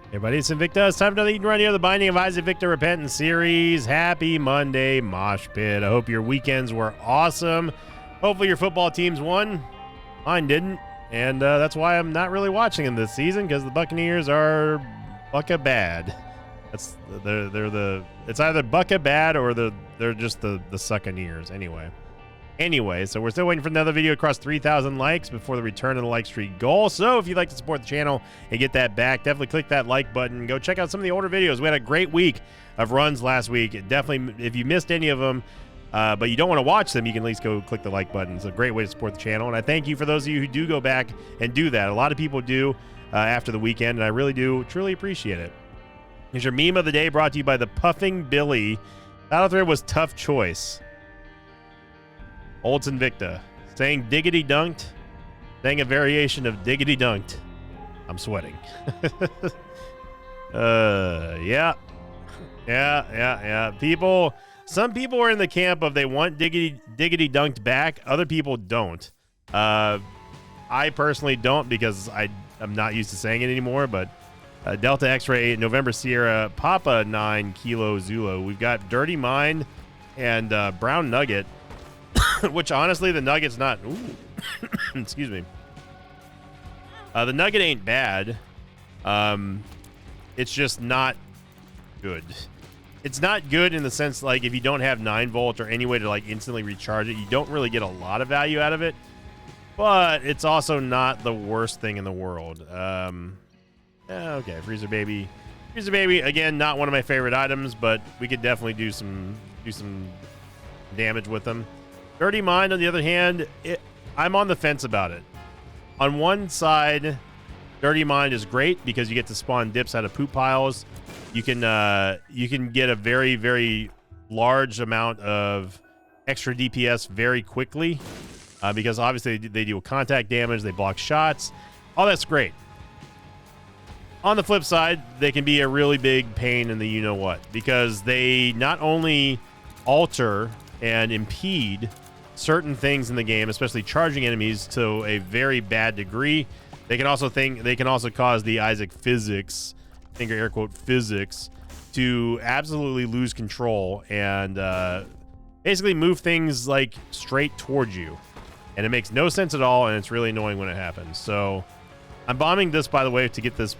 Hey buddy, it's Invicta. It's time for another Eat and Run here, the Binding of Isaac Victor Repentance series. Happy Monday, Mosh Pit. I hope your weekends were awesome. Hopefully your football teams won. Mine didn't, and that's why I'm not really watching them this season, because the Buccaneers are bucka bad. It's either bucka bad or they're just the Succaneers Anyway, so we're still waiting for another video across 3,000 likes before the return of the like streak goal. So if you'd like to support the channel and get that back, definitely click that like button. Go check out some of the older videos. We had a great week of runs last week. Definitely, if you missed any of them, but you don't want to watch them, you can at least go click the like button. It's a great way to support the channel. And I thank you for those of you who do go back and do that. A lot of people do after the weekend, and I really do truly appreciate it. Here's your meme of the day, brought to you by the Puffing Billy. Battle Thread was tough choice. Olds Invicta, saying diggity dunked, saying a variation of diggity dunked. I'm sweating. Yeah. Some people are in the camp of they want diggity dunked back. Other people don't. I personally don't, because I'm not used to saying it anymore, but Delta X-Ray, November Sierra, Papa 9 Kilo Zulu. We've got Dirty Mind and Brown Nugget. Which, honestly, the Nugget's not... Ooh. Excuse me. The Nugget ain't bad. It's just not good. It's not good in the sense, like, if you don't have 9 volt or any way to, like, instantly recharge it, you don't really get a lot of value out of it. But it's also not the worst thing in the world. Okay, Freezer Baby. Freezer Baby, again, not one of my favorite items, but we could definitely do some damage with them. Dirty Mind, on the other hand, I'm on the fence about it. On one side, Dirty Mind is great because you get to spawn dips out of poop piles. You can get a very, very large amount of extra DPS very quickly because obviously they deal contact damage, they block shots. All that's great. On the flip side, they can be a really big pain in the you-know-what, because they not only alter and impede certain things in the game, especially charging enemies, to a very bad degree. They can also cause the Isaac physics, finger air quote physics, to absolutely lose control and basically move things like straight towards you, and it makes no sense at all, and it's really annoying when it happens. So I'm bombing this, by the way, to get this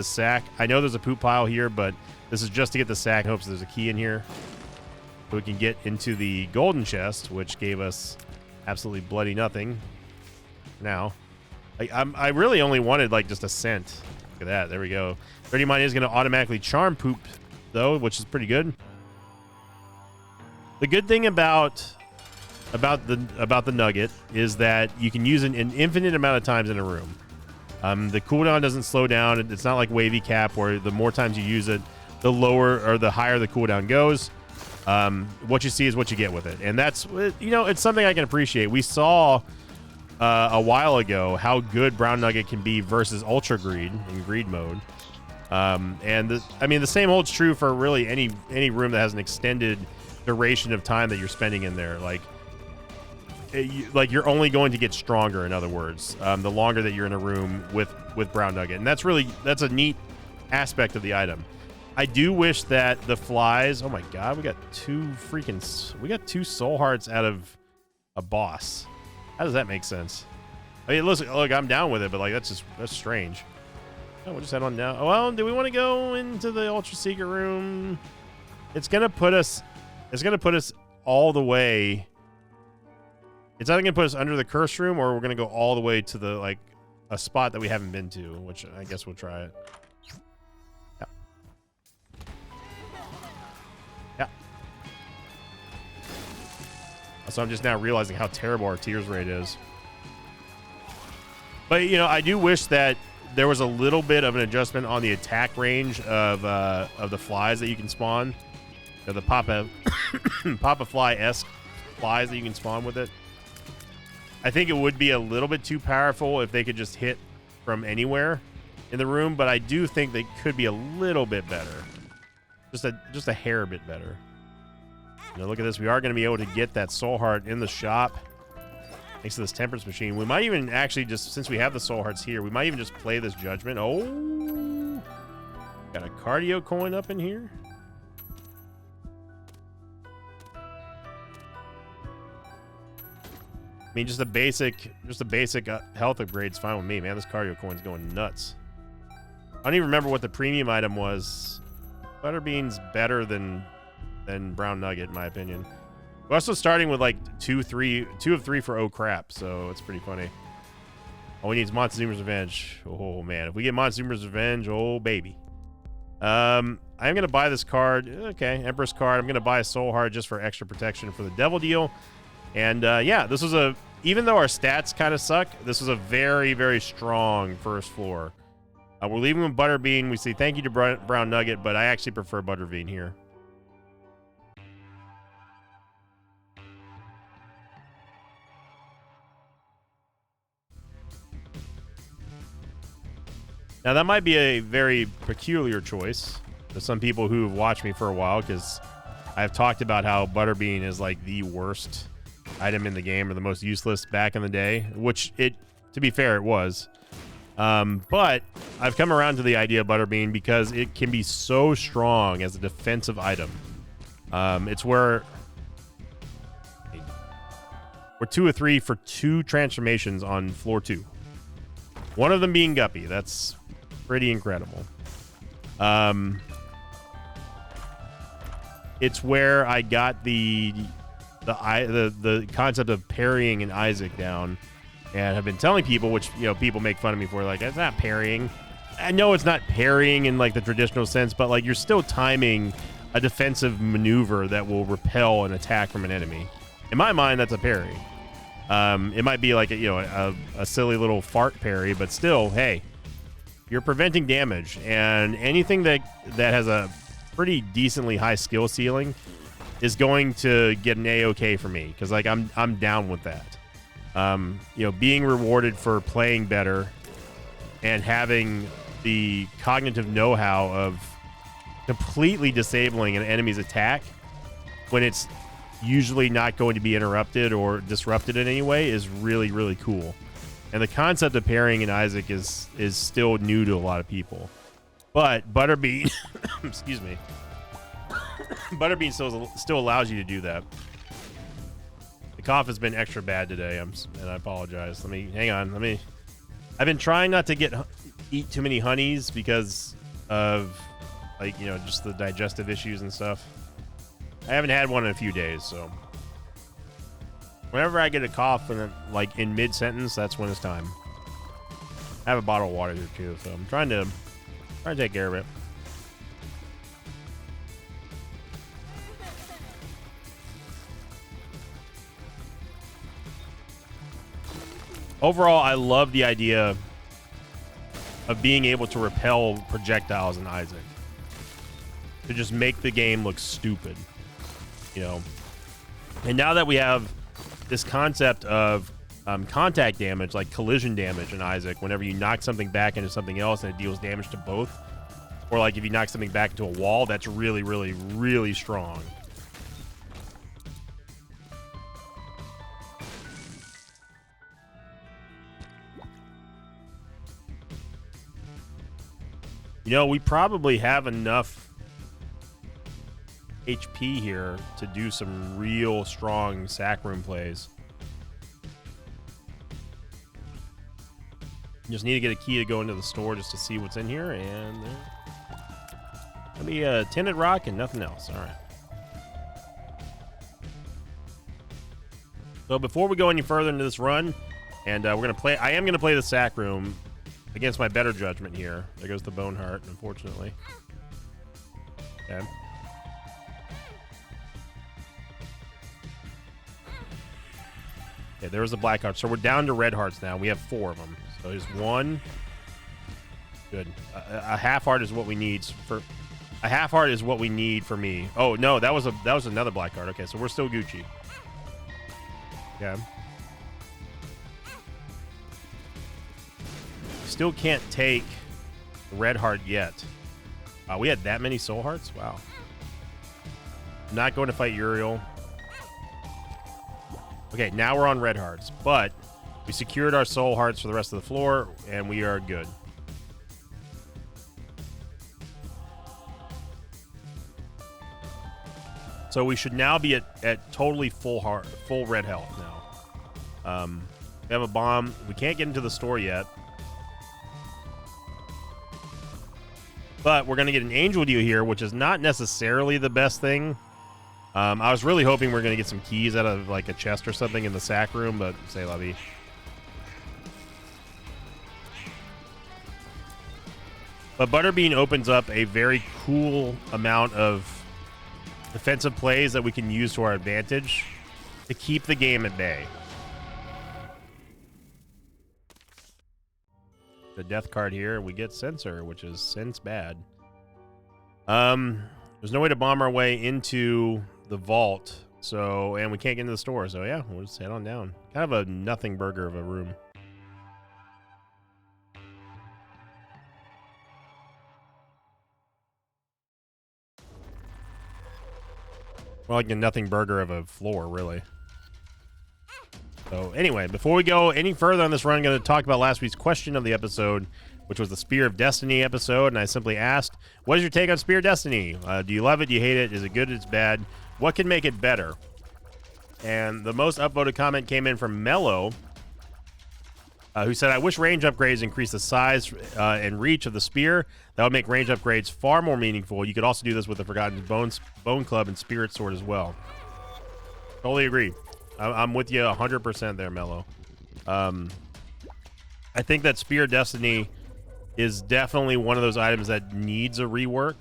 sack. I know there's a poop pile here, but this is just to get the sack in hopes there's a key in here, so we can get into the golden chest, which gave us absolutely bloody nothing. Now, I really only wanted like just a cent. Look at that. There we go. Dirty Mind is going to automatically charm poop, though, which is pretty good. The good thing about the Nugget is that you can use it an infinite amount of times in a room. The cooldown doesn't slow down. It's not like Wavy Cap, where the more times you use it, the lower or the higher the cooldown goes. What you see is what you get with it, and that's, you know, it's something I can appreciate. We saw a while ago how good Brown Nugget can be versus Ultra Greed in Greed mode, and the same holds true for really any room that has an extended duration of time that you're spending in there. Like you're only going to get stronger. In other words, the longer that you're in a room with Brown Nugget, and that's a neat aspect of the item. I do wish that the flies... Oh my god, we got two soul hearts out of a boss. How does that make sense? I mean, look, I'm down with it, but like that's strange. Oh, we'll just head on down. Well, do we want to go into the Ultra Secret room? It's gonna put us all the way. It's either gonna put us under the curse room, or we're gonna go all the way to the a spot that we haven't been to, which I guess we'll try it. So I'm just now realizing how terrible our tears rate is. But, you know, I do wish that there was a little bit of an adjustment on the attack range of the flies that you can spawn. The Papa Fly-esque flies that you can spawn with it. I think it would be a little bit too powerful if they could just hit from anywhere in the room, but I do think they could be a little bit better. Just a hair bit better. Now look at this. We are going to be able to get that soul heart in the shop thanks to this temperance machine. We might even actually just, since we have the soul hearts here, we might even just play this judgment. Oh, Got a cardio coin up in here. I mean, just a basic health upgrade's fine with me, man. This cardio coin's going nuts. I don't even remember what the premium item was. Butterbean's better than Brown Nugget, in my opinion. We're also starting with like 2 of 3 for oh crap, so it's pretty funny. All we need is Montezuma's Revenge. Oh man, if we get Montezuma's Revenge, oh baby. I'm gonna buy this card. Okay, Empress card. I'm gonna buy a Soul Heart just for extra protection for the Devil deal. And yeah, this was even though our stats kind of suck, this was a very, very strong first floor. We're leaving with Butterbean. We say thank you to Brown Nugget, but I actually prefer Butterbean here. Now, that might be a very peculiar choice to some people who have watched me for a while, because I've talked about how Butterbean is like the worst item in the game, or the most useless back in the day, which to be fair, it was. But I've come around to the idea of Butterbean because it can be so strong as a defensive item. It's where we're 2 of 3 for 2 transformations on floor 2. One of them being Guppy. That's pretty incredible. It's where I got the concept of parrying in Isaac down, and have been telling people, which, you know, people make fun of me for, like, it's not parrying. I know it's not parrying in like the traditional sense, but like you're still timing a defensive maneuver that will repel an attack from an enemy. In my mind, that's a parry. It might be like a silly little fart parry, but still, hey, you're preventing damage, and anything that has a pretty decently high skill ceiling is going to get an A-OK for me, because like I'm down with that. Being rewarded for playing better and having the cognitive know-how of completely disabling an enemy's attack when it's usually not going to be interrupted or disrupted in any way is really, really cool. And the concept of parrying in Isaac is still new to a lot of people. But Butterbean, excuse me, Butterbean still allows you to do that. The cough has been extra bad today, and I apologize. Hang on. I've been trying not to eat too many honeys because of just the digestive issues and stuff. I haven't had one in a few days, so whenever I get a cough and like in mid-sentence, that's when it's time. I have a bottle of water here too, so I'm trying to take care of it. Overall, I love the idea of being able to repel projectiles in Isaac, to just make the game look stupid, And now that we have this concept of contact damage, like collision damage in Isaac, whenever you knock something back into something else and it deals damage to both, or like if you knock something back into a wall, that's really, really, really strong. We probably have enough HP here to do some real strong sack room plays. Just need to get a key to go into the store just to see what's in here, and there'll be a tinted rock and nothing else. All right. So before we go any further into this run, and I am gonna play the sack room against my better judgment here. There goes the Bone Heart, unfortunately. Okay. Okay, there was a black heart. So we're down to red hearts now. We have 4 of them. So there's 1. Good. A half heart is what we need for. A half heart is what we need for me. Oh no, that was another black heart. Okay, so we're still Gucci. Okay. Still can't take the red heart yet. We had that many soul hearts? Wow. Not going to fight Uriel. Okay, now we're on red hearts, but we secured our soul hearts for the rest of the floor, and we are good. So we should now be at totally full red health now. We have a bomb. We can't get into the store yet. But we're going to get an Angel Deal here, which is not necessarily the best thing. I was really hoping we are going to get some keys out of like a chest or something in the sack room, but say la vie. But Butterbean opens up a very cool amount of defensive plays that we can use to our advantage to keep the game at bay. The death card here, we get Sensor, which is sense bad. There's no way to bomb our way into the vault, so, and we can't get into the store, so yeah, we'll just head on down. Kind of a nothing burger of a room. Well, like a nothing burger of a floor, really. So anyway, before we go any further on this run, I'm going to talk about last week's question of the episode, which was the Spear of Destiny episode, and I simply asked, what is your take on Spear of Destiny? Do you love it? Do you hate it? Is it good? Is it bad? What can make it better? And the most upvoted comment came in from Mello, who said, I wish range upgrades increase the size and reach of the spear. That would make range upgrades far more meaningful. You could also do this with the Forgotten Bone Club and Spirit Sword as well. Totally agree. I'm with you 100% there, Mello. I think that Spear of Destiny is definitely one of those items that needs a rework.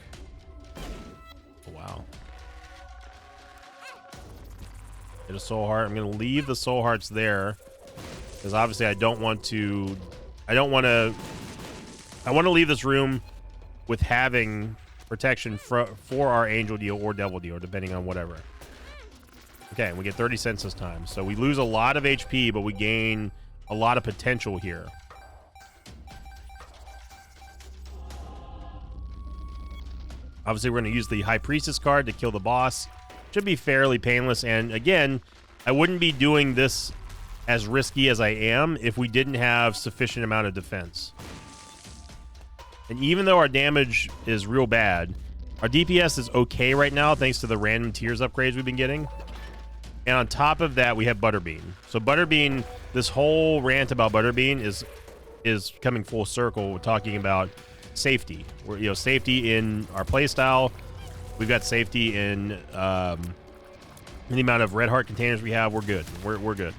Oh, wow. Get a soul heart. I'm going to leave the soul hearts there because obviously I want to leave this room with having protection for our Angel Deal or Devil Deal, depending on whatever. Okay, we get 30 cents this time. So we lose a lot of HP, but we gain a lot of potential here. Obviously, we're going to use the High Priestess card to kill the boss. Should be fairly painless. And again, I wouldn't be doing this as risky as I am if we didn't have sufficient amount of defense. And even though our damage is real bad, our DPS is okay right now thanks to the random tiers upgrades we've been getting. And on top of that, we have Butterbean. So Butterbean, this whole rant about Butterbean is coming full circle. We're talking about safety. We're, safety in our playstyle. We've got safety in the amount of red heart containers we have. We're good. We're good.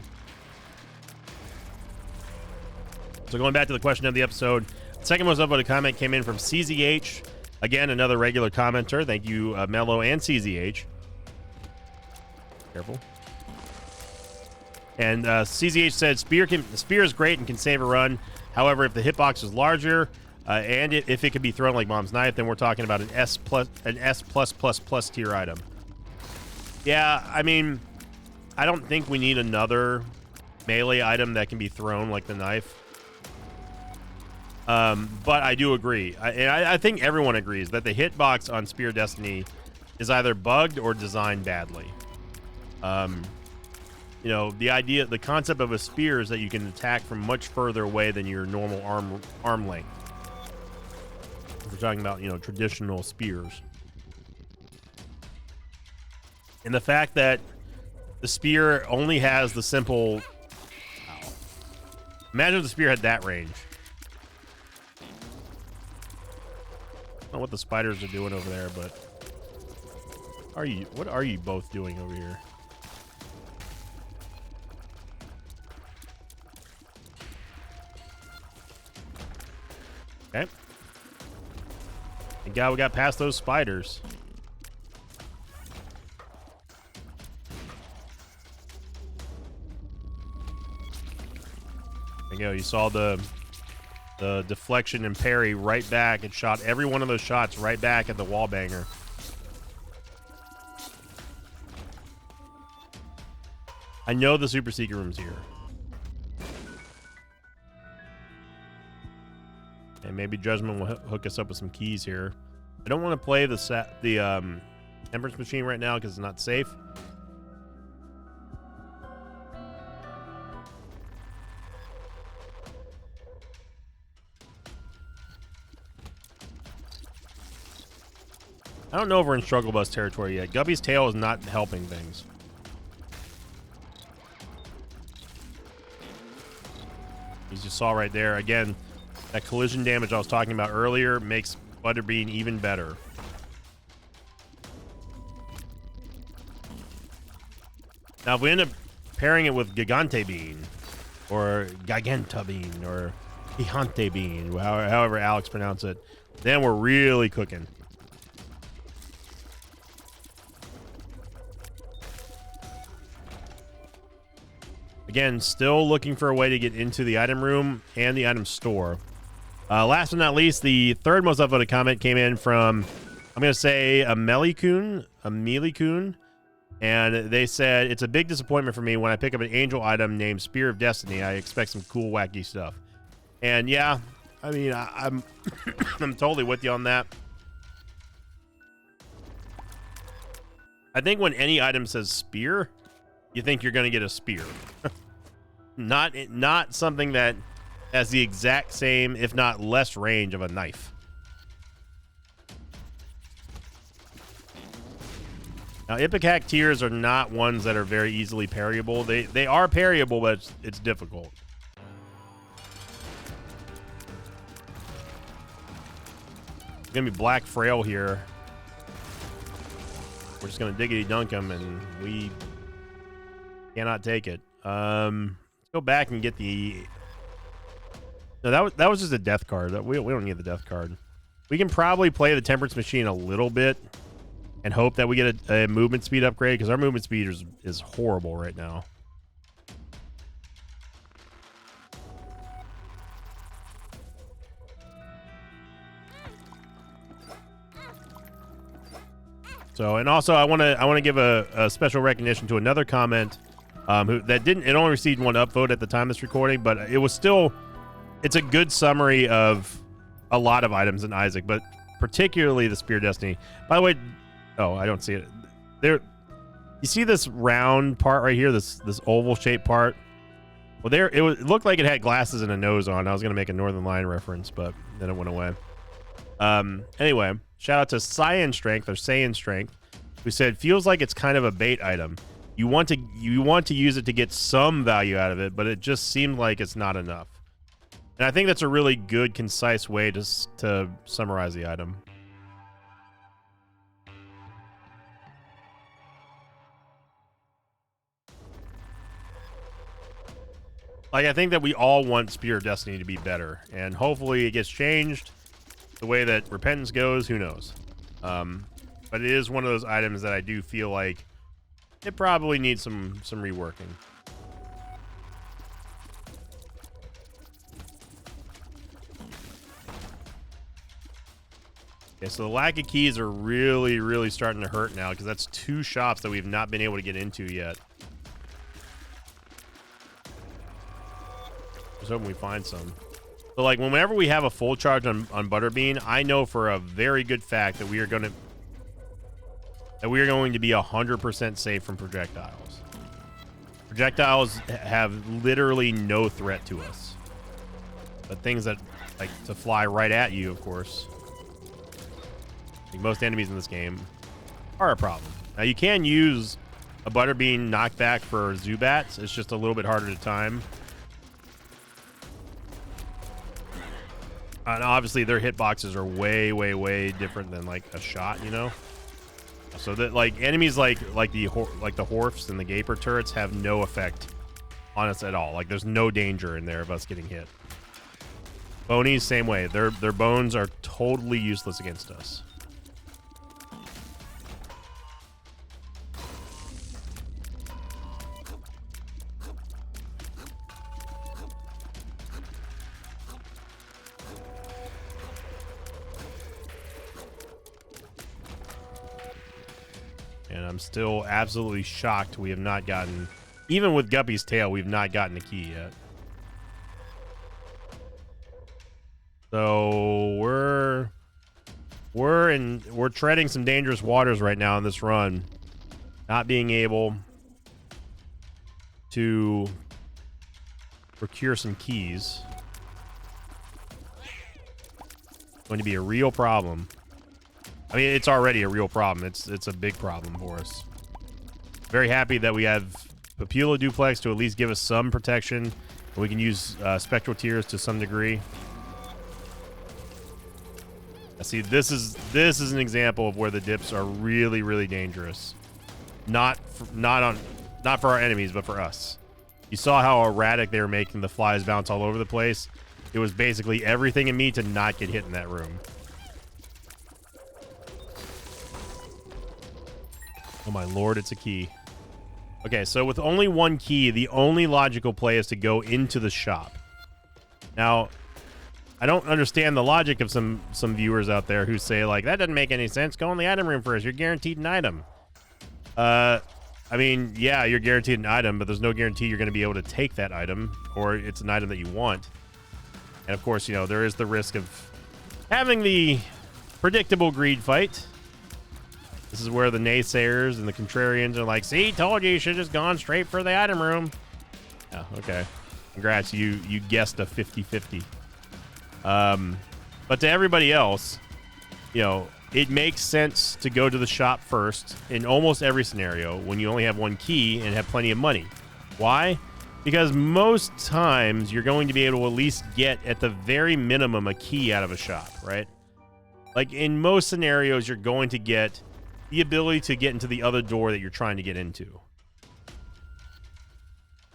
So going back to the question of the episode, the second most upvoted comment came in from CZH. Again, another regular commenter. Thank you, Mello and CZH. Careful. And CZH said, Spear is great and can save a run. However, if the hitbox is larger and if it can be thrown like Mom's Knife, then we're talking about an S++ tier item. Yeah, I mean, I don't think we need another melee item that can be thrown like the knife. But I do agree. I think everyone agrees that the hitbox on Spear Destiny is either bugged or designed badly. The concept of a spear is that you can attack from much further away than your normal arm length. If we're talking about, traditional spears. And the fact that the spear only has the simple... Wow. Imagine if the spear had that range. I don't know what the spiders are doing over there, but... What are you both doing over here? Okay. Thank God we got past those spiders. There you go. You saw the deflection and parry right back. It shot every one of those shots right back at the wall banger. I know the super secret room's here. And maybe Judgment will hook us up with some keys here. I don't want to play the Temperance Machine right now because it's not safe. I don't know if we're in struggle bus territory yet. Guppy's tail is not helping things. As you saw right there, again, that collision damage I was talking about earlier makes Butterbean even better. Now, if we end up pairing it with Gigante Bean, or Giganta Bean, or Gigante Bean, however Alex pronounced it, then we're really cooking. Again, still looking for a way to get into the item room and the item store. Last but not least, the third most upvoted comment came in from, I'm going to say, Amelie-kun. And they said, it's a big disappointment for me when I pick up an angel item named Spear of Destiny. I expect some cool, wacky stuff. And yeah, I mean, I'm I'm totally with you on that. I think when any item says spear, you think you're going to get a spear. Not something that has the exact same, if not less, range of a knife. Now, Ipecac tiers are not ones that are very easily parryable. They are parryable, but it's difficult. It's going to be Black Frail here. We're just going to diggity dunk him, and we cannot take it. Let's go back and get the... No, that was just a death card. We don't need the death card. We can probably play the Temperance Machine a little bit and hope that we get a movement speed upgrade, because our movement speed is horrible right now. So, and also I want to give a special recognition to another comment it only received one upvote at the time of this recording, but it's a good summary of a lot of items in Isaac, but particularly the Spear of Destiny. By the way, oh, I don't see it. There, you see this round part right here, this oval shaped part? Well, it looked like it had glasses and a nose on. I was going to make a Northern Lion reference, but then it went away. Anyway, shout out to Saiyan Strength, who said, feels like it's kind of a bait item. You want to use it to get some value out of it, but it just seemed like it's not enough. And I think that's a really good, concise way to summarize the item. Like, I think that we all want Spear of Destiny to be better, and hopefully it gets changed. The way that Repentance goes, who knows? But it is one of those items that I do feel like it probably needs some reworking. Okay, so the lack of keys are really, really starting to hurt now, because that's 2 shops that we've not been able to get into yet. Just hoping we find some. So, like, whenever we have a full charge on Butterbean, I know for a very good fact that we are going to be 100% safe from projectiles. Projectiles have literally no threat to us, but things that like to fly right at you, of course. Like most enemies in this game are a problem. Now, you can use a Butterbean knockback for Zubats. It's just a little bit harder to time. And obviously, their hitboxes are way, way, way different than like a shot, you know. So that like enemies like the Horfs and the Gaper turrets have no effect on us at all. Like there's no danger in there of us getting hit. Bonies, same way. Their bones are totally useless against us. And I'm still absolutely shocked we have not gotten, even with Guppy's tail, we've not gotten a key yet. So we're treading some dangerous waters right now in this run, not being able to procure some keys. It's going to be a real problem. I mean, it's already a real problem. It's a big problem for us. Very happy that we have Papula Duplex to at least give us some protection. We can use Spectral Tears to some degree. See, this is an example of where the dips are really, really dangerous. Not for our enemies, but for us. You saw how erratic they were making the flies bounce all over the place. It was basically everything in me to not get hit in that room. Oh my lord, it's a key. Okay, so with only one key, the only logical play is to go into the shop. Now, I don't understand the logic of some viewers out there who say, like, that doesn't make any sense. Go in the item room first. You're guaranteed an item. I mean, yeah, you're guaranteed an item, but there's no guarantee you're going to be able to take that item, or it's an item that you want. And, of course, you know, there is the risk of having the predictable greed fight. This is where the naysayers and the contrarians are like, see, told you should have just gone straight for the item room. Yeah, okay. Congrats, you guessed a 50-50. But to everybody else, you know, it makes sense to go to the shop first in almost every scenario when you only have one key and have plenty of money. Why? Because most times you're going to be able to at least get, at the very minimum, a key out of a shop, right? Like, in most scenarios, you're going to get the ability to get into the other door that you're trying to get into.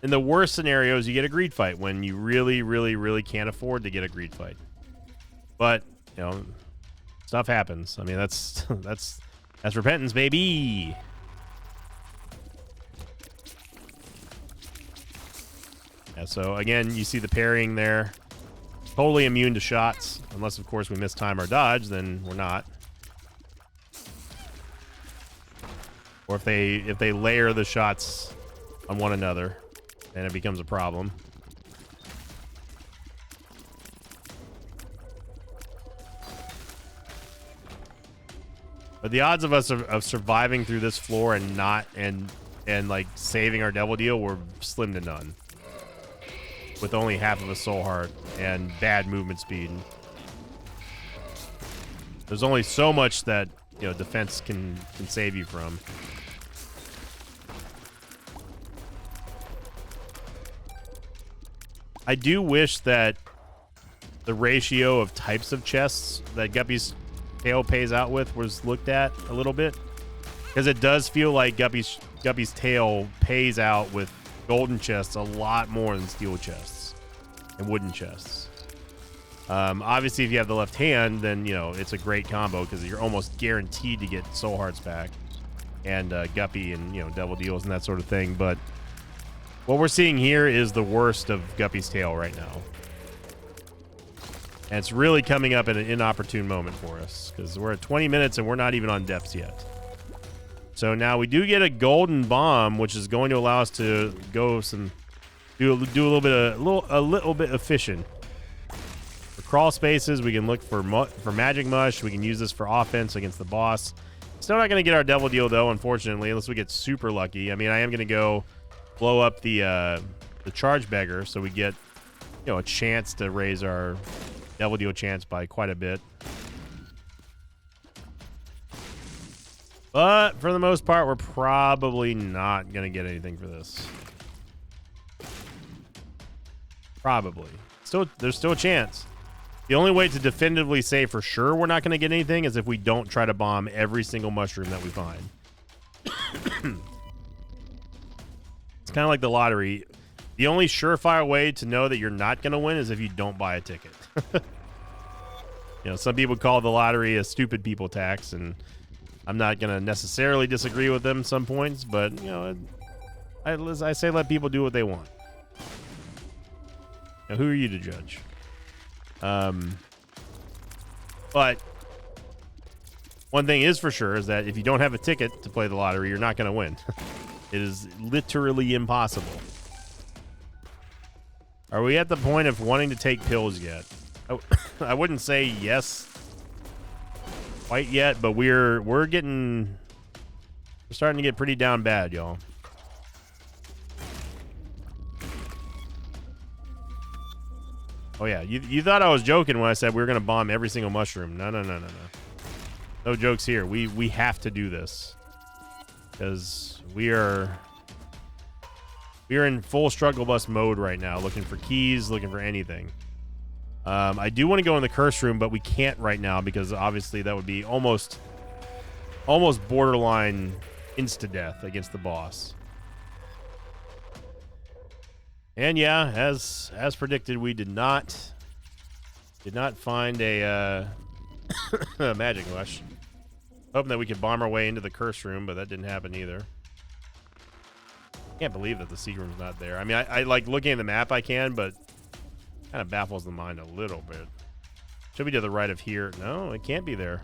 In the worst scenarios, you get a greed fight when you really, really, really can't afford to get a greed fight. But, you know, stuff happens. I mean, that's repentance, baby. Yeah, so again, you see the parrying there. Totally immune to shots, unless of course we mistime our dodge, then we're not. Or if they layer the shots on one another, then it becomes a problem. But the odds of us of surviving through this floor and not and like saving our devil deal were slim to none. With only half of a soul heart and bad movement speed. There's only so much that, you know, defense can save you from. I do wish that the ratio of types of chests that Guppy's tail pays out with was looked at a little bit, because it does feel like Guppy's tail pays out with golden chests a lot more than steel chests and wooden chests. Obviously, if you have the left hand, then, you know, it's a great combo because you're almost guaranteed to get soul hearts back and Guppy and, you know, devil deals and that sort of thing. But what we're seeing here is the worst of Guppy's tail right now. And it's really coming up at an inopportune moment for us because we're at 20 minutes and we're not even on depths yet. So now we do get a golden bomb, which is going to allow us to go do a little bit of fishing. For crawl spaces, we can look for magic mush. We can use this for offense against the boss. Still not going to get our devil deal though, unfortunately, unless we get super lucky. I mean, I am going to go blow up the charge beggar, so we get, you know, a chance to raise our devil deal chance by quite a bit. But for the most part, we're probably not going to get anything for this. Probably. There's still a chance. The only way to definitively say for sure we're not going to get anything is if we don't try to bomb every single mushroom that we find. It's kind of like the lottery. The only surefire way to know that you're not going to win is if you don't buy a ticket. You know, some people call the lottery a stupid people tax, and I'm not going to necessarily disagree with them some points, but, you know, I say let people do what they want. Now, who are you to judge? But one thing is for sure is that if you don't have a ticket to play the lottery, you're not going to win. It is literally impossible. Are we at the point of wanting to take pills yet? I wouldn't say yes quite yet, but we're starting to get pretty down bad, y'all. Oh yeah, you thought I was joking when I said we were gonna bomb every single mushroom. No. No jokes here. We have to do this because we are in full struggle bus mode right now, looking for keys, looking for anything. I do want to go in the curse room, but we can't right now because obviously that would be almost borderline insta-death against the boss. And yeah, as predicted, we did not find a magic rush. Hoping that we could bomb our way into the curse room, but that didn't happen either. Can't believe that the secret room's not there. I mean, I like looking at the map, I can, but kind of baffles the mind a little bit. Should be to the right of here. No, it can't be there.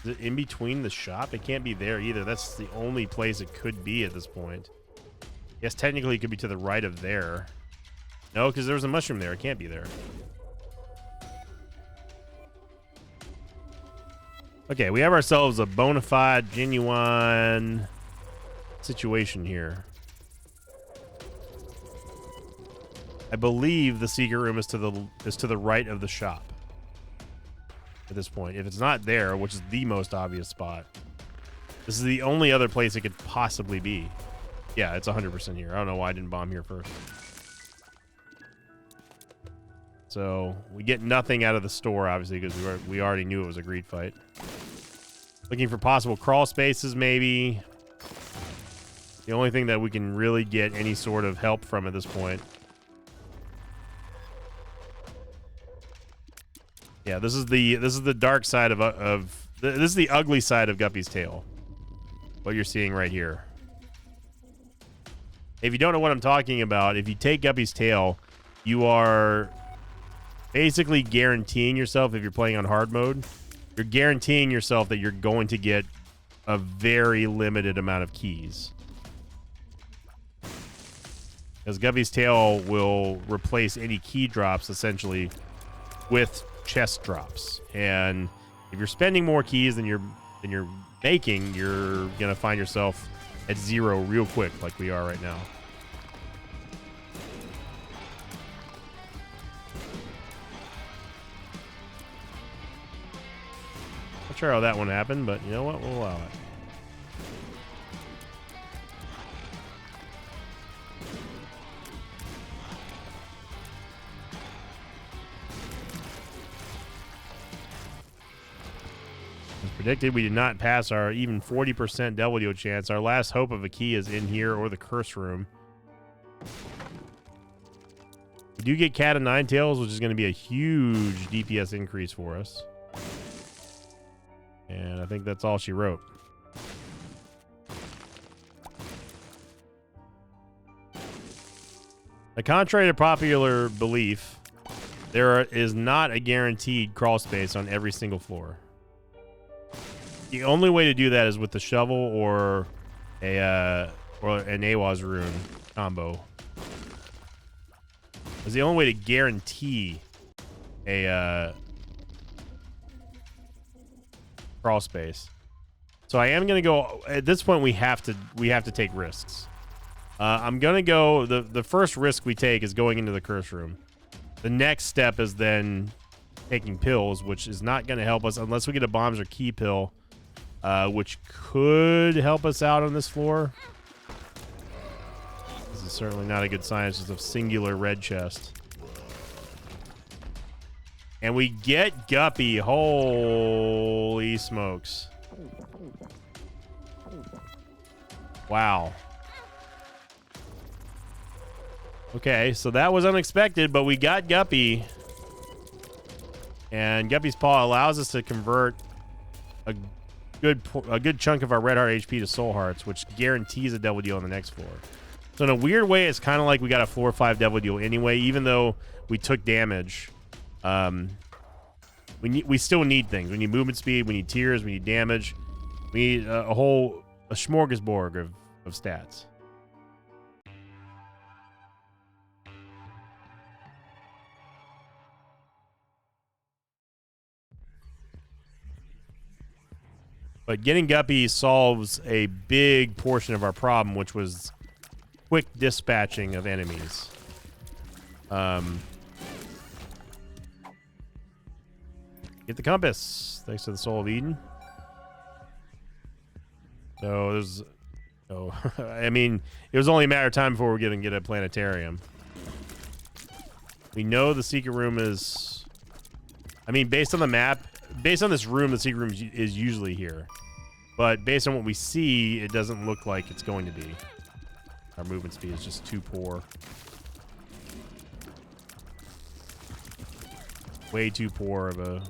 Is it in between the shop? It can't be there either. That's the only place it could be at this point. Yes, technically it could be to the right of there. No, because there was a mushroom there. It can't be there. Okay, we have ourselves a bona fide, genuine situation here. I believe the secret room is to the right of the shop at this point. If it's not there, which is the most obvious spot, this is the only other place it could possibly be. Yeah, it's 100% here. I don't know why I didn't bomb here first. So we get nothing out of the store, obviously, because we already knew it was a greed fight. Looking for possible crawl spaces, maybe. The only thing that we can really get any sort of help from at this point. Yeah, this is the dark side this is the ugly side of Guppy's tail. What you're seeing right here. If you don't know what I'm talking about, if you take Guppy's tail, you are basically guaranteeing yourself, if you're playing on hard mode, you're guaranteeing yourself that you're going to get a very limited amount of keys. Because Guppy's tail will replace any key drops essentially with chest drops. And if you're spending more keys than you're making, you're gonna find yourself at 0 real quick, like we are right now. Not sure how that one happened, but you know what? We'll allow it. As predicted, we did not pass our even 40% Devil Deal chance. Our last hope of a key is in here or the curse room. We do get Cat of Nine Tails, which is going to be a huge DPS increase for us. And I think that's all she wrote. Now, contrary to popular belief, there is not a guaranteed crawl space on every single floor. The only way to do that is with the shovel or an Awaz rune combo. It's the only way to guarantee a crawl space. So I am gonna go at this point. We have to take risks. I'm gonna go. The first risk we take is going into the curse room. The next step is then taking pills, which is not gonna help us unless we get a bombs or key pill. Which could help us out on this floor. This is certainly not a good sign. It's just a singular red chest. And we get Guppy. Holy smokes. Wow. Okay, so that was unexpected, but we got Guppy. And Guppy's Paw allows us to convert a good chunk of our red heart HP to soul hearts, which guarantees a Devil Deal on the next floor. So in a weird way, it's kind of like we got a 4-5 Devil Deal anyway, even though we took damage. We still need things. We need movement speed, we need tears, we need damage. We need a smorgasbord of stats. But getting Guppy solves a big portion of our problem, which was quick dispatching of enemies. Get the compass. Thanks to the Soul of Eden. So there's... Oh, I mean, it was only a matter of time before we're going to get a planetarium. We know the secret room is... I mean, based on the map, based on this room, the secret room is usually here. But based on what we see, it doesn't look like it's going to be. Our movement speed is just too poor. Way too poor of a...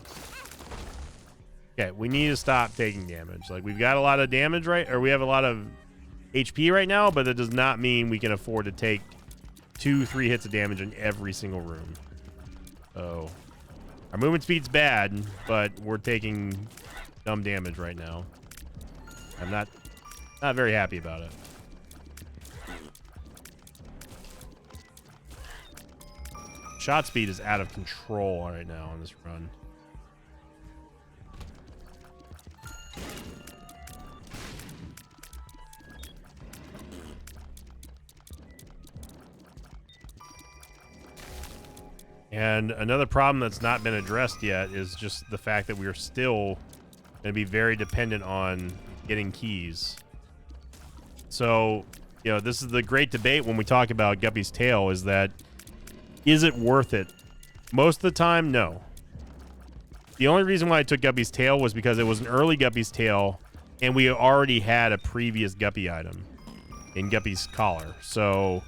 Okay, we need to stop taking damage. Like, we've got a lot of damage, right? Or we have a lot of HP right now, but that does not mean we can afford to take 2-3 hits of damage in every single room. So, our movement speed's bad, but we're taking dumb damage right now. I'm not very happy about it. Shot speed is out of control right now on this run. And another problem that's not been addressed yet is just the fact that we are still going to be very dependent on getting keys. So, you know, this is the great debate when we talk about Guppy's Tail, is that, is it worth it? Most of the time, no. The only reason why I took Guppy's Tail was because it was an early Guppy's Tail, and we already had a previous Guppy item in Guppy's Collar. So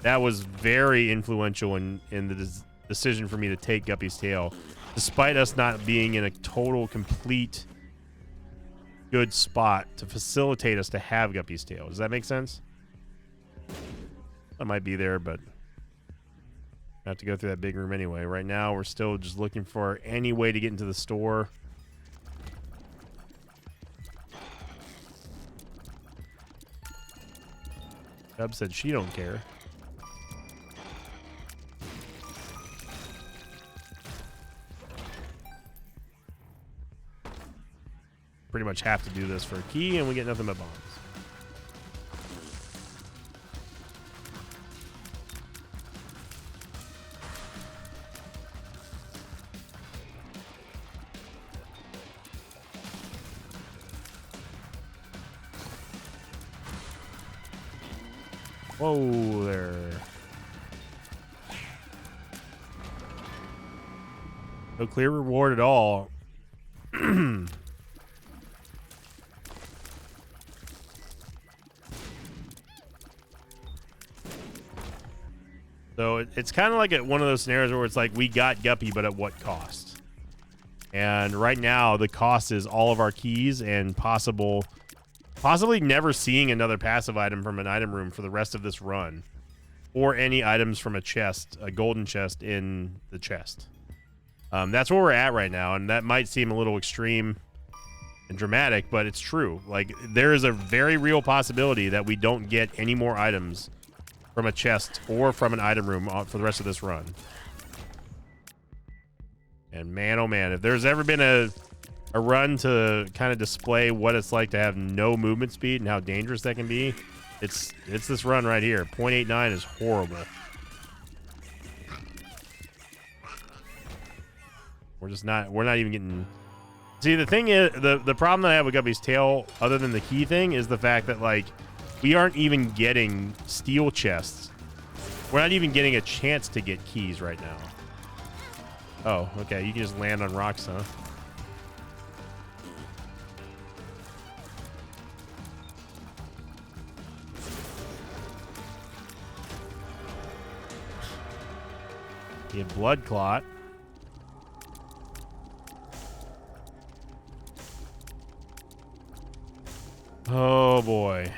that was very influential in the decision for me to take Guppy's Tail, despite us not being in a total, complete, good spot to facilitate us to have Guppy's Tail. Does that make sense? I might be there, but I have to go through that big room anyway. Right now, we're still just looking for any way to get into the store. Dub said she don't care. Pretty much have to do this for a key, and we get nothing but bombs. Whoa there. No clear reward at all. So it's kind of like one of those scenarios where it's like, we got Guppy, but at what cost? And right now, the cost is all of our keys and possibly never seeing another passive item from an item room for the rest of this run, or any items from a chest, a golden chest in the chest. That's where we're at right now, and that might seem a little extreme and dramatic, but it's true. Like, there is a very real possibility that we don't get any more items from a chest or from an item room for the rest of this run. And man, oh man, if there's ever been a run to kind of display what it's like to have no movement speed and how dangerous that can be, it's this run right here. 0.89 is horrible. We're not even getting... See, the thing is, the problem that I have with Guppy's Tail, other than the key thing, is the fact that, like, we aren't even getting steel chests. We're not even getting a chance to get keys right now. Oh, okay. You can just land on rocks, huh? You have Blood Clot. Oh, boy.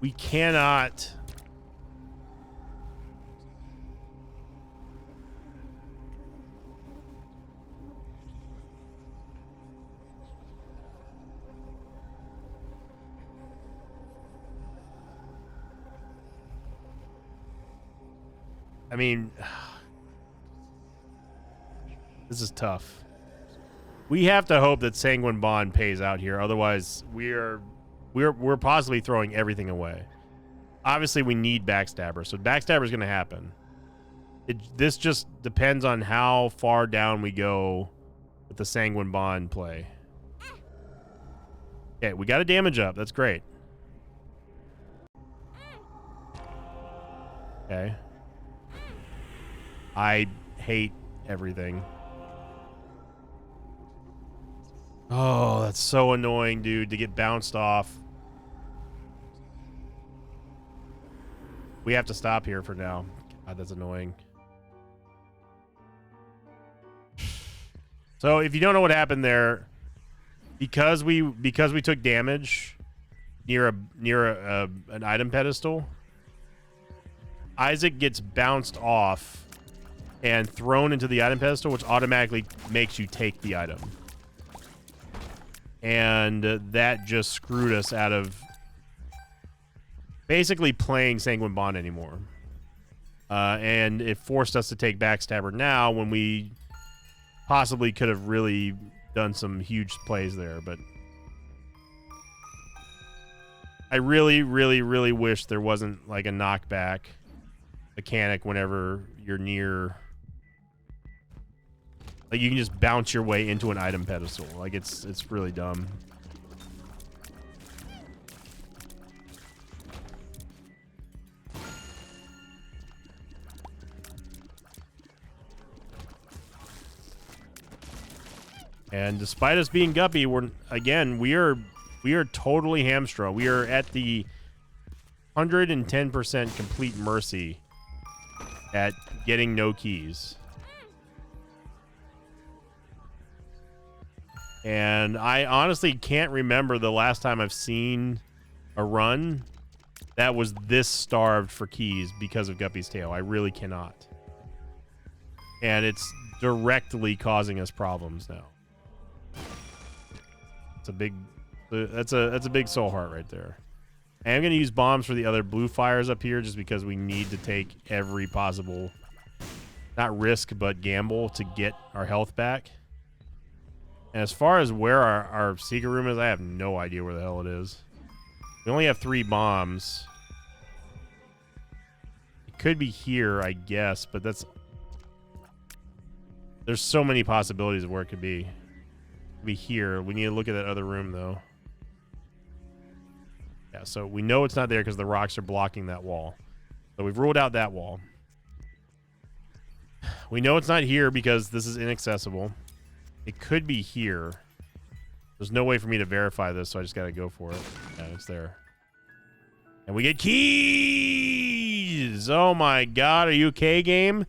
We cannot... I mean... This is tough. We have to hope that Sanguine Bond pays out here. Otherwise, we're possibly throwing everything away. Obviously, we need Backstabber, so Backstabber is going to happen. This just depends on how far down we go with the Sanguine Bond play. Okay, we got a damage up. That's great. Okay. I hate everything. Oh, that's so annoying, dude, to get bounced off. We have to stop here for now. God, that's annoying. So if you don't know what happened there, because we took damage near an item pedestal, Isaac gets bounced off and thrown into the item pedestal, which automatically makes you take the item. And that just screwed us out of basically playing Sanguine Bond anymore. And it forced us to take Backstabber now when we possibly could have really done some huge plays there. But I really, really, really wish there wasn't like a knockback mechanic whenever you're near. Like, you can just bounce your way into an item pedestal. Like, it's really dumb. And despite us being guppy, we are totally hamstrung. We are at the 110% complete mercy at getting no keys. And I honestly can't remember the last time I've seen a run that was this starved for keys because of Guppy's Tail. I really cannot. And it's directly causing us problems now. It's a big, that's a big soul heart right there. I am going to use bombs for the other blue fires up here just because we need to take every possible, not risk, but gamble to get our health back. And as far as where our secret room is, I have no idea where the hell it is. We only have 3 bombs. It could be here, I guess, but there's so many possibilities of where it could be. It could be here. We need to look at that other room, though. Yeah, so we know it's not there because the rocks are blocking that wall. So we've ruled out that wall. We know it's not here because this is inaccessible. It could be here. There's no way for me to verify this, so I just got to go for it. Yeah, it's there. And we get keys! Oh my god, are you okay, game?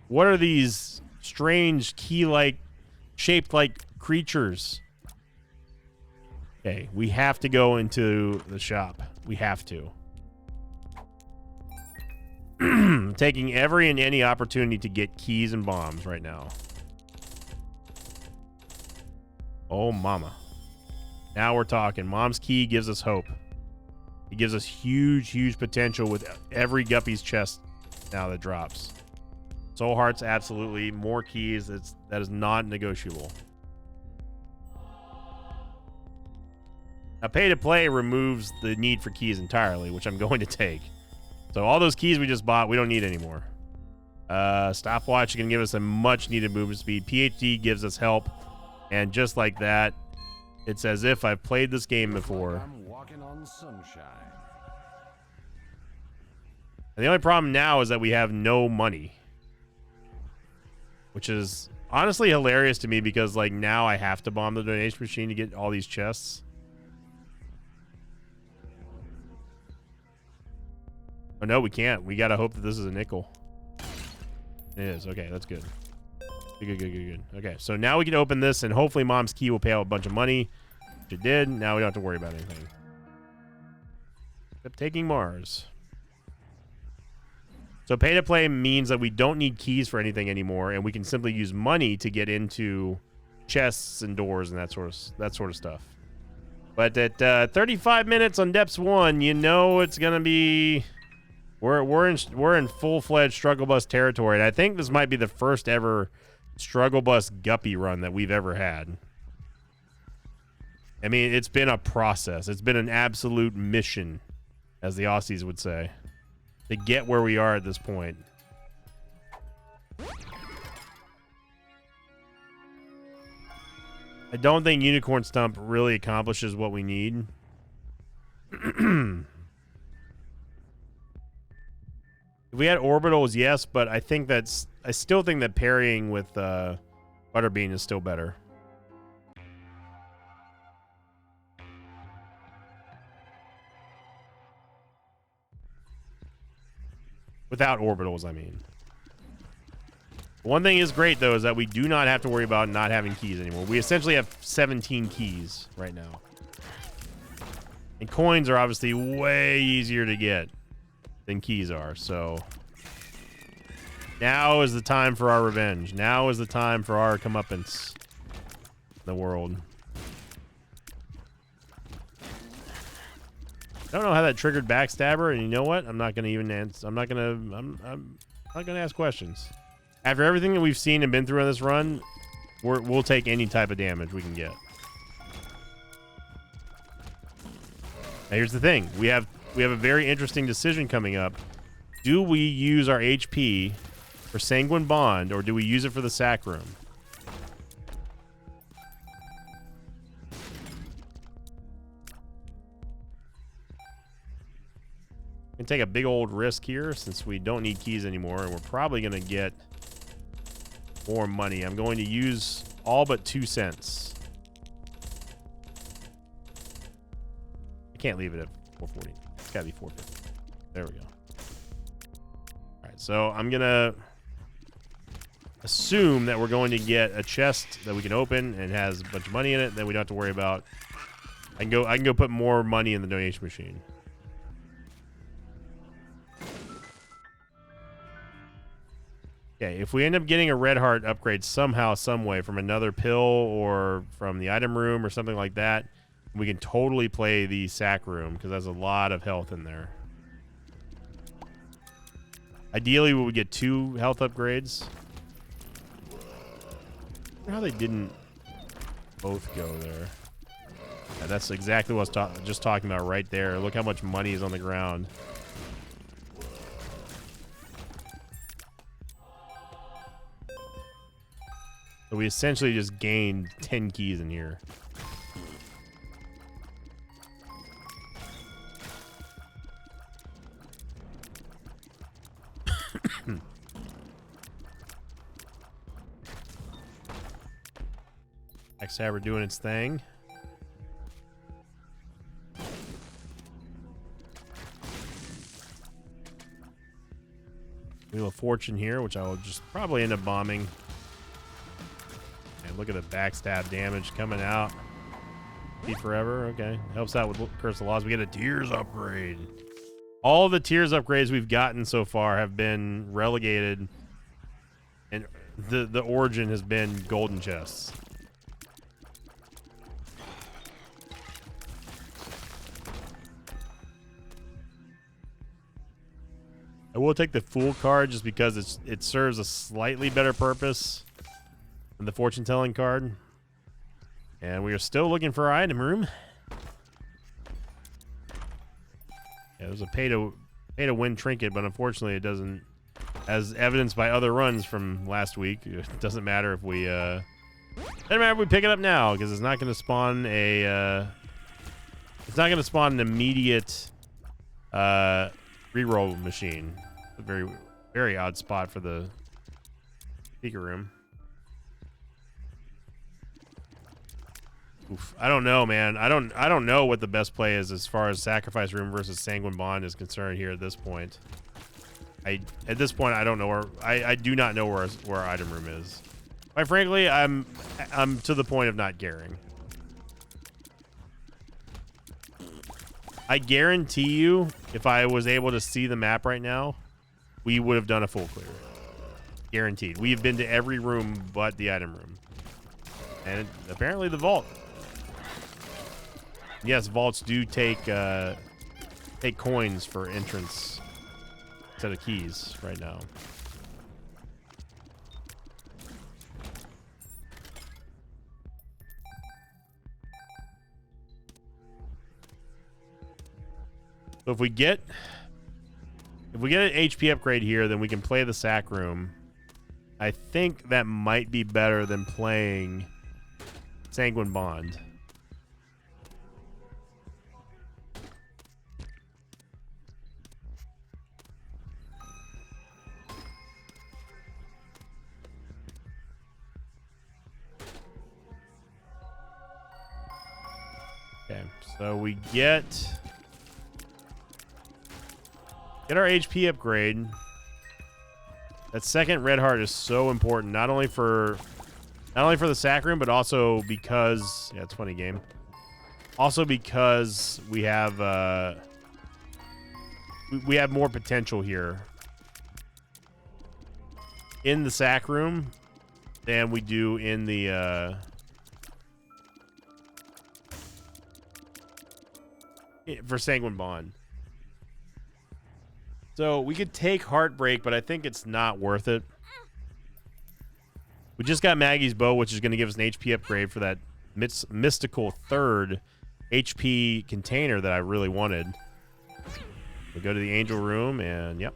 What are these strange key-like, shaped like creatures? Okay, we have to go into the shop. We have to. Taking every and any opportunity to get keys and bombs right now. Oh, mama. Now we're talking. Mom's key gives us hope. It gives us huge, huge potential with every Guppy's chest now that drops. Soul Hearts, absolutely. More keys. That is not negotiable. Now, pay to play removes the need for keys entirely, which I'm going to take. So all those keys we just bought, we don't need anymore. Stopwatch can give us a much needed movement speed. PhD gives us help. And just like that, it's as if I've played this game before. I'm walking on sunshine. And the only problem now is that we have no money. Which is honestly hilarious to me because, like, now I have to bomb the donation machine to get all these chests. Oh, no, we can't. We gotta hope that this is a nickel. It is. Okay, that's good. Good. Okay, so now we can open this, and hopefully Mom's key will pay out a bunch of money. Which it did. Now we don't have to worry about anything. Except taking Mars. So pay to play means that we don't need keys for anything anymore, and we can simply use money to get into chests and doors and that sort of stuff. But at 35 minutes on Depths 1, you know it's gonna be. We're in full-fledged Struggle Bus territory, and I think this might be the first ever Struggle Bus Guppy run that we've ever had. I mean, it's been a process. It's been an absolute mission, as the Aussies would say, to get where we are at this point. I don't think Unicorn Stump really accomplishes what we need. If we had orbitals, yes, but I still think that parrying with Butterbean is still better. Without orbitals, I mean. One thing is great, though, is that we do not have to worry about not having keys anymore. We essentially have 17 keys right now. And coins are obviously way easier to get than keys are, so... Now is the time for our revenge. Now is the time for our comeuppance in the world. I don't know how that triggered Backstabber, and you know what? I'm not going to even answer. I'm not going to ask questions. After everything that we've seen and been through on this run, we'll take any type of damage we can get. Now here's the thing. We have a very interesting decision coming up. Do we use our HP for Sanguine Bond, or do we use it for the sack room? We can take a big old risk here since we don't need keys anymore, and we're probably going to get more money. I'm going to use all but 2 cents. I can't leave it at 440. It's got to be 450. There we go. All right, so I'm going to assume that we're going to get a chest that we can open and has a bunch of money in it that we don't have to worry about. I can go put more money in the donation machine. Okay, if we end up getting a red heart upgrade somehow, some way from another pill or from the item room or something like that, we can totally play the sack room because there's a lot of health in there. Ideally, we would get 2 health upgrades. I wonder how they didn't both go there. Yeah, that's exactly what I was just talking about right there. Look how much money is on the ground. So we essentially just gained 10 keys in here. Backstabber doing its thing. Wheel of Fortune here, which I will just probably end up bombing. And look at the backstab damage coming out. Be forever. Okay. Helps out with Curse of Laws. We get a Tears upgrade. All the Tears upgrades we've gotten so far have been relegated. And the origin has been golden chests. I will take the Fool card just because it serves a slightly better purpose than the Fortune Telling card. And we are still looking for our item room. Yeah, there's a pay to win trinket, but unfortunately it doesn't, as evidenced by other runs from last week, it doesn't matter if we doesn't matter if we pick it up now because it's not going to spawn a it's not going to spawn an immediate reroll machine. A very, very odd spot for the speaker room. Oof. I don't know, man. I don't know what the best play is as far as Sacrifice Room versus Sanguine Bond is concerned here at this point. At this point I don't know where I do not know where our item room is. Quite frankly, I'm to the point of not caring. I guarantee you, if I was able to see the map right now, we would have done a full clear. Guaranteed. We've been to every room but the item room. And apparently the vault. Yes, vaults do take coins for entrance instead of keys right now. So if we get an HP upgrade here, then we can play the sack room. I think that might be better than playing Sanguine Bond. Okay, so we get our HP upgrade. That second red heart is so important, not only for the sack room, but also because it's a funny game. Also because we have more potential here in the sack room than we do in the for Sanguine Bond. So we could take Heartbreak, but I think it's not worth it. We just got Maggie's Bow, which is going to give us an HP upgrade for that mystical third HP container that I really wanted. We go to the Angel Room, and yep.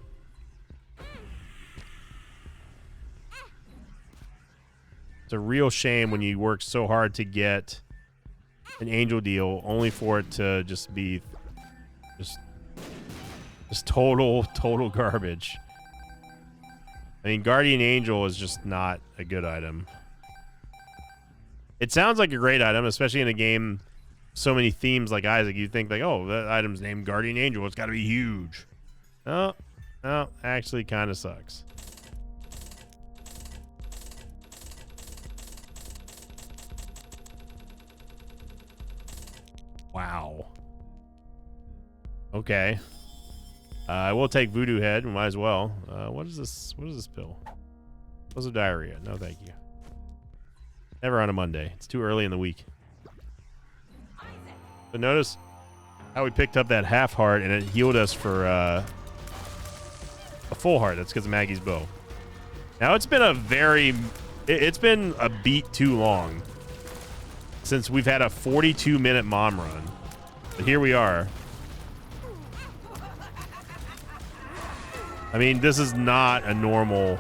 It's a real shame when you work so hard to get an Angel deal, only for it to just be just total garbage. I mean, Guardian Angel is just not a good item. It sounds like a great item, especially in a game so many themes like Isaac. You think like, oh, that item's named Guardian Angel, it's got to be huge. No, actually kind of sucks. Wow. Okay. I will take Voodoo Head. Might as well. What is this? What is this pill? Those are diarrhea. No, thank you. Never on a Monday. It's too early in the week. But notice how we picked up that half heart and it healed us for a full heart. That's because of Maggie's Bow. Now it's been it's been a beat too long since we've had a 42-minute mom run. But here we are. I mean, this is not a normal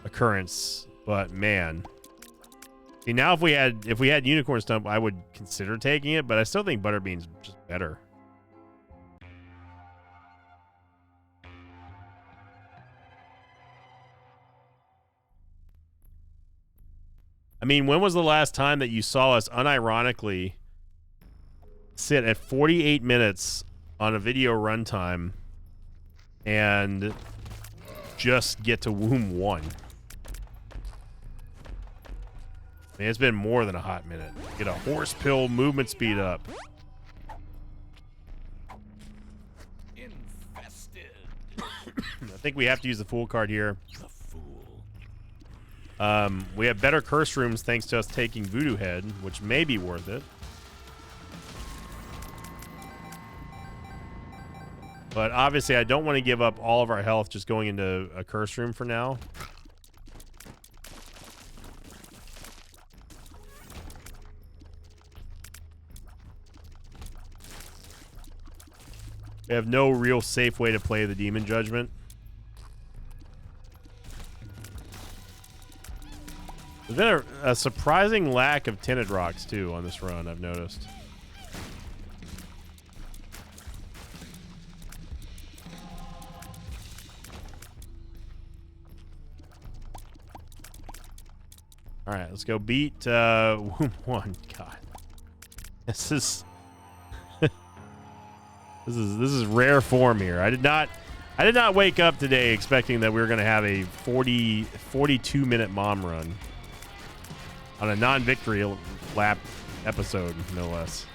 occurrence, but man. See, now if we had Unicorn Stump, I would consider taking it, but I still think Butterbean's just better. I mean, when was the last time that you saw us unironically sit at 48 minutes on a video runtime and just get to Womb 1? I mean, it's been more than a hot minute. Get a horse pill, movement speed up. Infested. I think we have to use the Fool card here. The Fool. We have better curse rooms thanks to us taking Voodoo Head, which may be worth it. But obviously, I don't want to give up all of our health just going into a curse room for now. We have no real safe way to play the Demon Judgment. There's been a surprising lack of tinted rocks, too, on this run, I've noticed. All right, let's go beat Womb 1. God, this is this is rare form here. I did not wake up today expecting that we were going to have a 42-minute mom run on a non-victory lap episode, no less.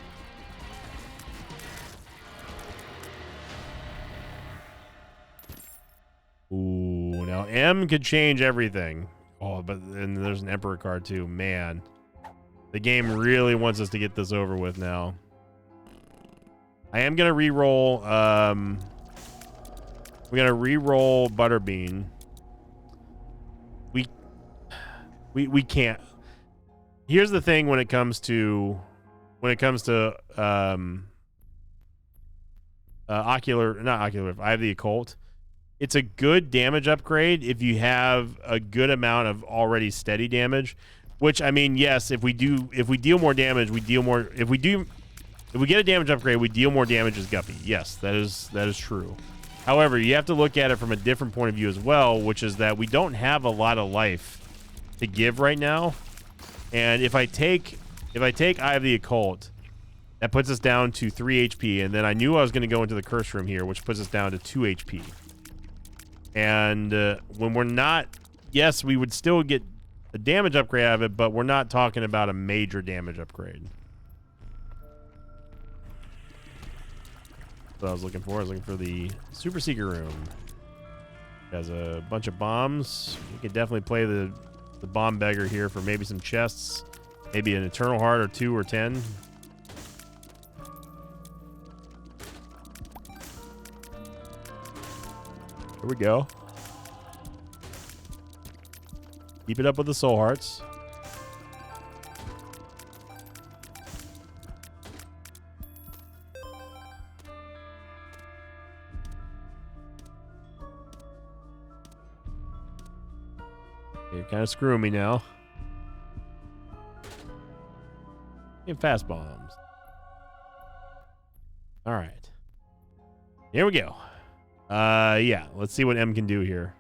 Ooh, now M could change everything. Oh, but and there's an Emperor card too. Man, the game really wants us to get this over with now. I am gonna re-roll. We're gonna re-roll Butterbean. We can't. Here's the thing when it comes to not ocular. I have the occult. It's a good damage upgrade if you have a good amount of already steady damage, Which, I mean, yes, if we deal more damage, we deal more. If we get a damage upgrade, we deal more damage as Guppy. Yes, that is true. However, you have to look at it from a different point of view as well, which is that we don't have a lot of life to give right now. And if I take Eye of the Occult, that puts us down to 3 HP, and then I knew I was going to go into the Curse Room here, which puts us down to 2 HP. And when we're not, yes, we would still get a damage upgrade out of it, but we're not talking about a major damage upgrade. That's what I was looking for. I was looking for the Super Seeker Room. It has a bunch of bombs. We could definitely play the bomb beggar here for maybe some chests. Maybe an Eternal Heart or 2 or 10. Here we go. Keep it up with the Soul Hearts. You're kind of screwing me now. And fast bombs. All right. Here we go. Yeah. Let's see what M can do here.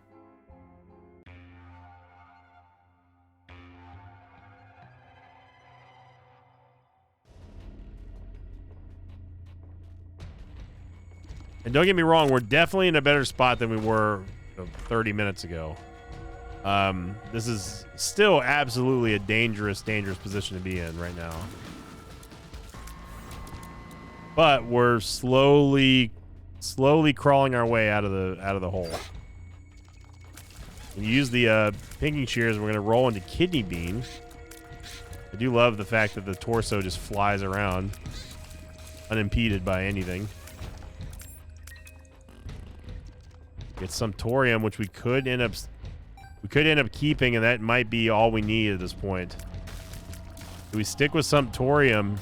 And don't get me wrong, we're definitely in a better spot than we were 30 minutes ago. This is still absolutely a dangerous position to be in right now. But we're slowly crawling our way out of the hole. And use the pinking shears, we're gonna roll into Kidney Bean. I do love the fact that the torso just flies around unimpeded by anything. Get some Thorium, which we could end up keeping, and that might be all we need at this point. Do we stick with some Thorium?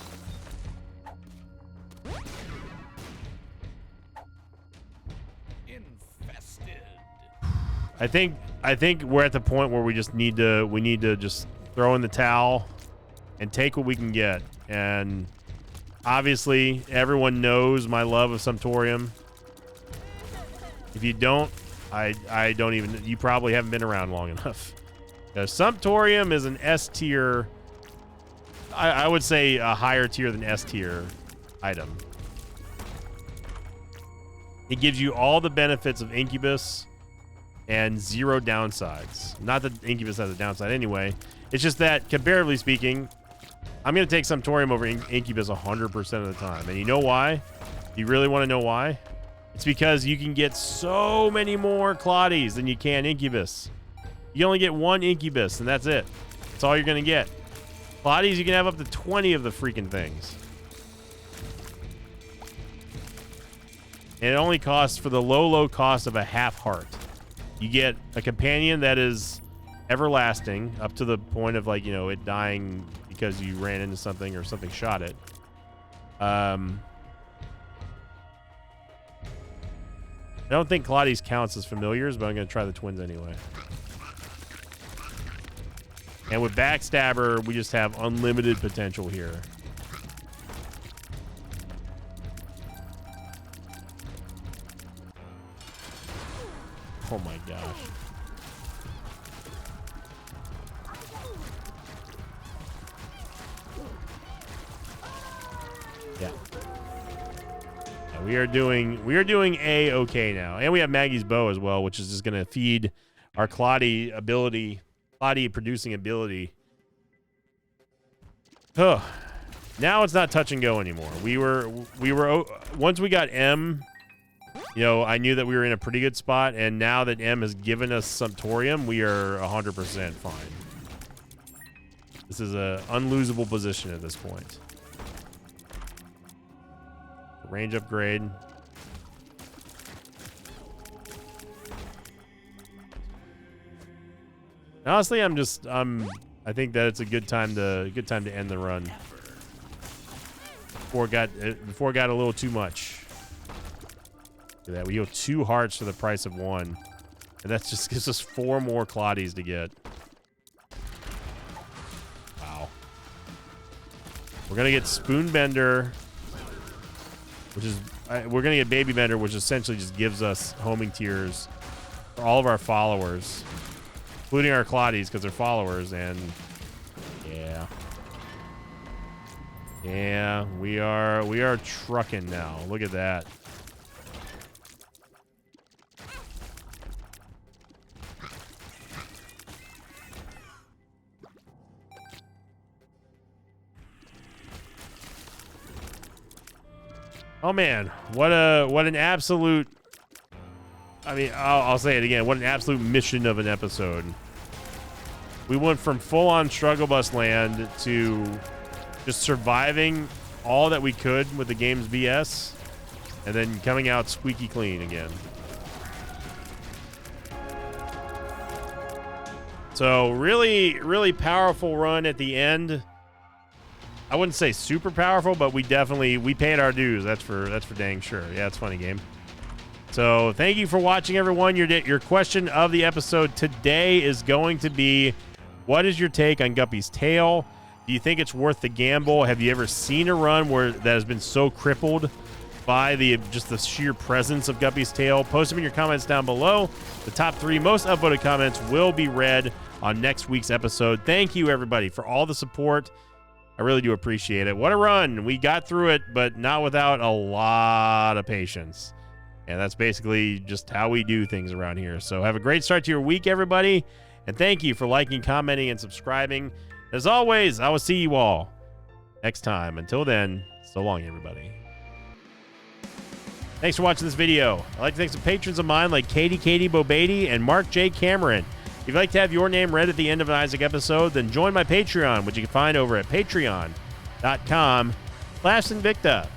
Infested. I think we're at the point where we need to just throw in the towel and take what we can get. And obviously, everyone knows my love of some Thorium. If you don't, I don't even, you probably haven't been around long enough. Sumptorium is an S tier, I would say a higher tier than S tier item. It gives you all the benefits of Incubus and 0 downsides. Not that Incubus has a downside anyway. It's just that, comparatively speaking, I'm going to take Sumptorium over Incubus 100% of the time. And you know why? You really want to know why? It's because you can get so many more Claudies than you can Incubus. You only get 1 Incubus, and that's it. That's all you're going to get. Claudies, you can have up to 20 of the freaking things. And it only costs, for the low cost of a half heart. You get a companion that is everlasting, up to the point of, like, you know, it dying because you ran into something or something shot it. I don't think Claudies counts as familiars, but I'm going to try the twins anyway. And with Backstabber, we just have unlimited potential here. Oh my gosh. Yeah. We are doing A-okay now. And we have Maggie's Bow as well, which is just going to feed our Claudie producing ability. Now it's not touch and go anymore. We were once we got M, you know, I knew that we were in a pretty good spot, and now that M has given us Sumptorium, we are 100% fine. This is a unlosable position at this point. Range upgrade. Honestly, I think that it's a good time to end the run. Before it got a little too much. Look at that. We go 2 hearts for the price of 1. And that just gives us 4 more Claudies to get. We're gonna get Spoonbender, which is we're gonna get Baby Bender, which essentially just gives us homing tiers for all of our followers, including our Claudies because they're followers. And yeah, we are trucking now. Look at that. Oh man, what an absolute, I mean, I'll say it again, what an absolute mission of an episode. We went from full-on struggle bus land to just surviving all that we could with the game's BS, and then coming out squeaky clean again. So really, really powerful run at the end. I wouldn't say super powerful, but we paid our dues. That's for dang sure. Yeah, it's a funny game. So thank you for watching, everyone. Your question of the episode today is going to be, what is your take on Guppy's Tale? Do you think it's worth the gamble? Have you ever seen a run that has been so crippled by just the sheer presence of Guppy's Tale? Post them in your comments down below. The top 3 most upvoted comments will be read on next week's episode. Thank you, everybody, for all the support. I really do appreciate it. What a run. We got through it, but not without a lot of patience. And that's basically just how we do things around here. So have a great start to your week, everybody. And thank you for liking, commenting, and subscribing. As always, I will see you all next time. Until then, so long, everybody. Thanks for watching this video. I'd like to thank some patrons of mine like Katie Bobady and Mark J. Cameron. If you'd like to have your name read at the end of an Isaac episode, then join my Patreon, which you can find over at patreon.com/Invicta.